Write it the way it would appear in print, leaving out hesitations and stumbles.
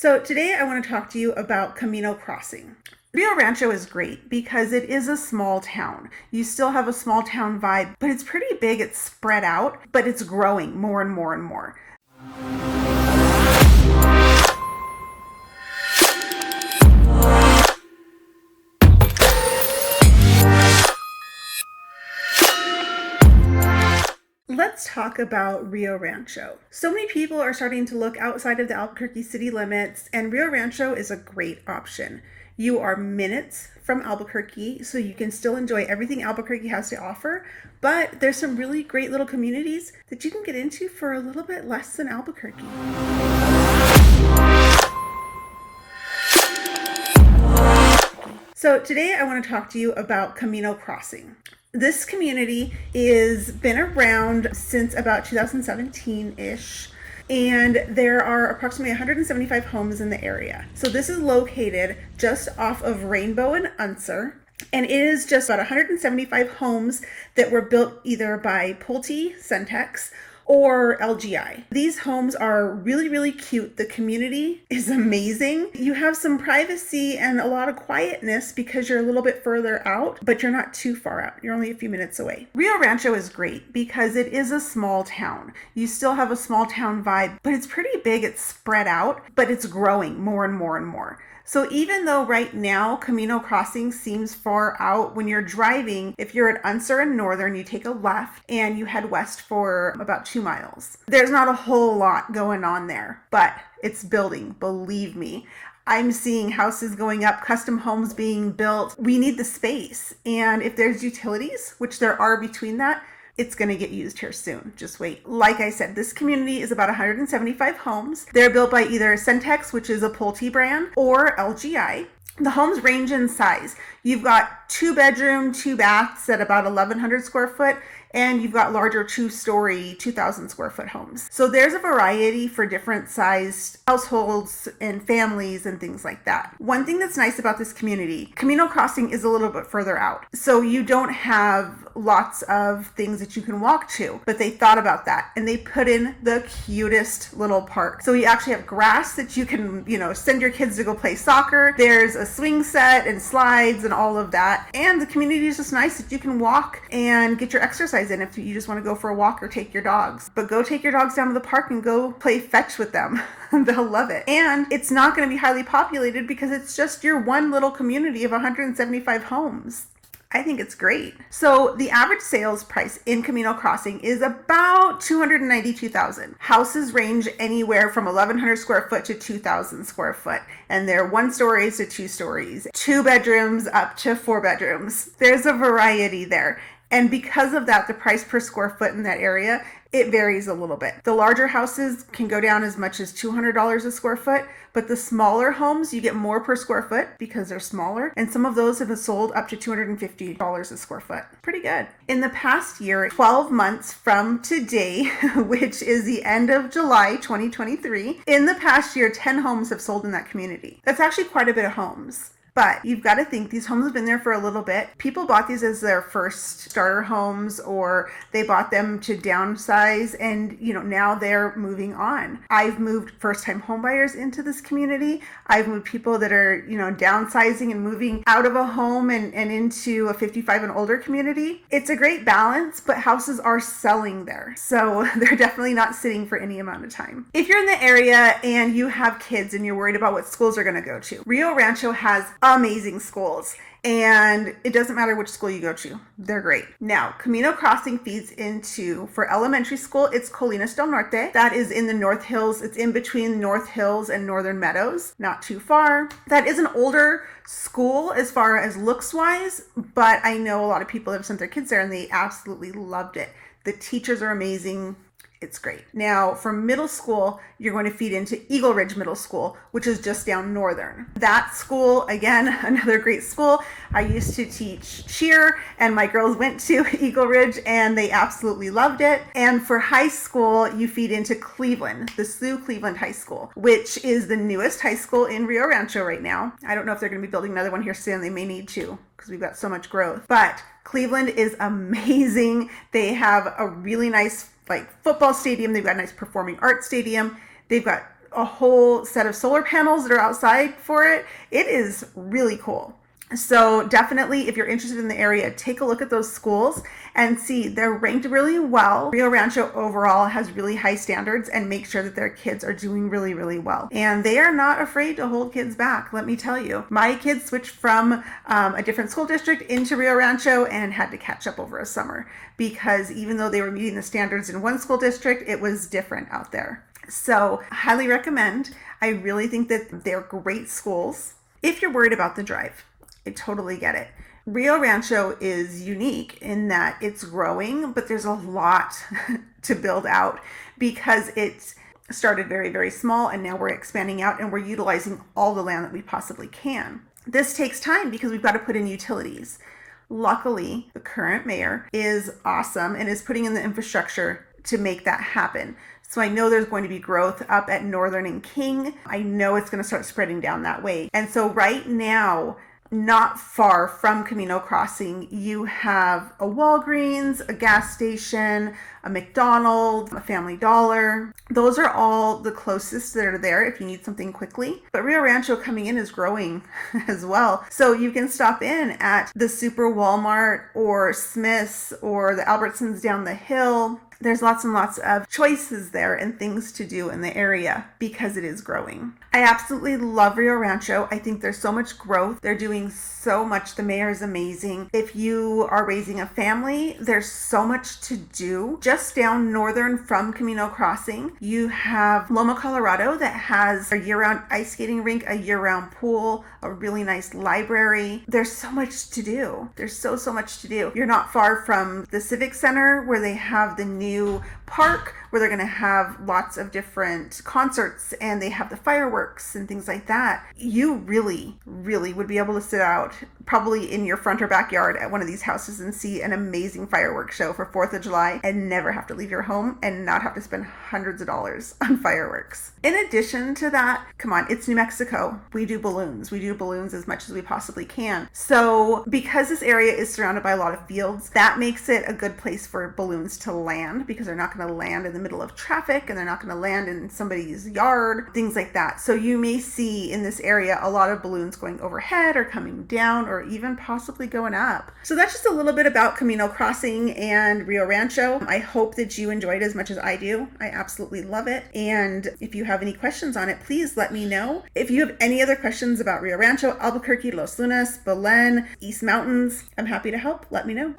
So today I want to talk to you about Camino Crossing. Rio Rancho is great because it is a small town. You still have a small town vibe, but it's pretty big. It's spread out, but it's growing more and more and more. Let's talk about Rio Rancho. So many people are starting to look outside of the Albuquerque city limits, and Rio Rancho is a great option. You are minutes from Albuquerque, so you can still enjoy everything Albuquerque has to offer, but there's some really great little communities that you can get into for a little bit less than Albuquerque. So today I want to talk to you about Camino Crossing. This community is been around since about 2017-ish, and there are approximately 175 homes in the area. So this is located just off of Rainbow and Unser, and it is just about 175 homes that were built either by Pulta, Centex, or LGI. These homes are really, really cute. The community is amazing. You have some privacy and a lot of quietness because you're a little bit further out, but you're not too far out. You're only a few minutes away. Rio Rancho is great because it is a small town. You still have a small town vibe, but it's pretty big. It's spread out, but it's growing more and more and more. So even though right now Camino Crossing seems far out, when you're driving, if you're at Unser and Northern, you take a left and you head west for about 2 miles. There's not a whole lot going on there, but it's building, believe me. I'm seeing houses going up, custom homes being built. We need the space. And if there's utilities, which there are between that, it's going to get used here soon. Just wait. Like I said, this community is about 175 homes. They're built by either Centex, which is a Pulte brand, or LGI. The homes range in size. You've got 2-bedroom, 2 baths at about 1,100 square foot, and you've got larger 2-story, 2,000 square foot homes. So there's a variety for different sized households and families and things like that. One thing that's nice about this community, Camino Crossing is a little bit further out. So you don't have lots of things that you can walk to, but they thought about that and they put in the cutest little park. So you actually have grass that you can, send your kids to go play soccer. There's a swing set and slides and all of that. And the community is just nice that you can walk and get your exercise in if you just want to go for a walk or take your dogs. But go take your dogs down to the park and go play fetch with them. They'll love it. And it's not going to be highly populated because it's just your one little community of 175 homes. I think it's great. So the average sales price in Camino Crossing is about $292,000. Houses range anywhere from 1,100 square foot to 2,000 square foot. And they're 1 stories to 2 stories, 2 bedrooms up to 4 bedrooms. There's a variety there. And because of that, the price per square foot in that area, it varies a little bit. The larger houses can go down as much as $200 a square foot, but the smaller homes, you get more per square foot because they're smaller. And some of those have been sold up to $250 a square foot. Pretty good. In the past year, 12 months from today, which is the end of July 2023, in the past year, 10 homes have sold in that community. That's actually quite a bit of homes. But you've got to think these homes have been there for a little bit. People bought these as their first starter homes, or they bought them to downsize, and now they're moving on. I've moved first-time homebuyers into this community. I've moved people that are downsizing and moving out of a home and into a 55 and older community. It's a great balance, but houses are selling there, so they're definitely not sitting for any amount of time. If you're in the area and you have kids and you're worried about what schools they're going to go to, Rio Rancho has amazing schools, and it doesn't matter which school you go to. They're great. Now, Camino Crossing feeds into, for elementary school, it's Colinas del Norte. That is in the North Hills. It's in between North Hills and Northern Meadows, not too far. That is an older school as far as looks wise, but I know a lot of people have sent their kids there and they absolutely loved it. The teachers are amazing. It's great. Now, for middle school, you're going to feed into Eagle Ridge Middle School, which is just down Northern. That school, again, another great school. I used to teach cheer, and my girls went to Eagle Ridge, and they absolutely loved it. And for high school, you feed into Cleveland, the SLU Cleveland High School, which is the newest high school in Rio Rancho right now. I don't know if they're going to be building another one here soon. They may need to, because we've got so much growth. But Cleveland is amazing. They have a really nice football stadium. They've got a nice performing arts stadium. They've got a whole set of solar panels that are outside for it. It is really cool. So definitely, if you're interested in the area, take a look at those schools and see they're ranked really well. Rio Rancho overall has really high standards and make sure that their kids are doing really, really well. And they are not afraid to hold kids back, let me tell you. My kids switched from a different school district into Rio Rancho and had to catch up over a summer because even though they were meeting the standards in one school district, it was different out there. So highly recommend. I really think that they're great schools. If you're worried about the drive, I totally get it. Rio Rancho is unique in that it's growing, but there's a lot to build out because it started very, very small and now we're expanding out and we're utilizing all the land that we possibly can. This takes time because we've got to put in utilities. Luckily, the current mayor is awesome and is putting in the infrastructure to make that happen. So I know there's going to be growth up at Northern and King. I know it's going to start spreading down that way. And so right now, not far from Camino Crossing, you have a Walgreens, a gas station, a McDonald's, a Family Dollar. Those are all the closest that are there if you need something quickly. But Rio Rancho coming in is growing as well. So you can stop in at the Super Walmart or Smith's or the Albertsons down the hill. There's lots and lots of choices there and things to do in the area because it is growing. I absolutely love Rio Rancho. I think there's so much growth. They're doing so much. The mayor is amazing. If you are raising a family, there's so much to do. Just down northern from Camino Crossing, you have Loma, Colorado that has a year-round ice skating rink, a year-round pool, a really nice library. There's so much to do. There's so much to do. You're not far from the Civic Center where they have the new park where they're going to have lots of different concerts and they have the fireworks and things like that. You really would be able to sit out probably in your front or backyard at one of these houses and see an amazing fireworks show for 4th of July and never have to leave your home and not have to spend hundreds of dollars on fireworks. In addition to that, come on, it's New Mexico. We do balloons. We do balloons as much as we possibly can. So because this area is surrounded by a lot of fields, that makes it a good place for balloons to land because they're not going to land in the middle of traffic and they're not going to land in somebody's yard, things like that. So you may see in this area a lot of balloons going overhead or coming down or even possibly going up. So that's just a little bit about Camino Crossing and Rio Rancho. I hope that you enjoyed as much as I do. I absolutely love it. And if you have any questions on it, please let me know. If you have any other questions about Rio Rancho, Albuquerque, Los Lunas, Belen, East Mountains, I'm happy to help. Let me know.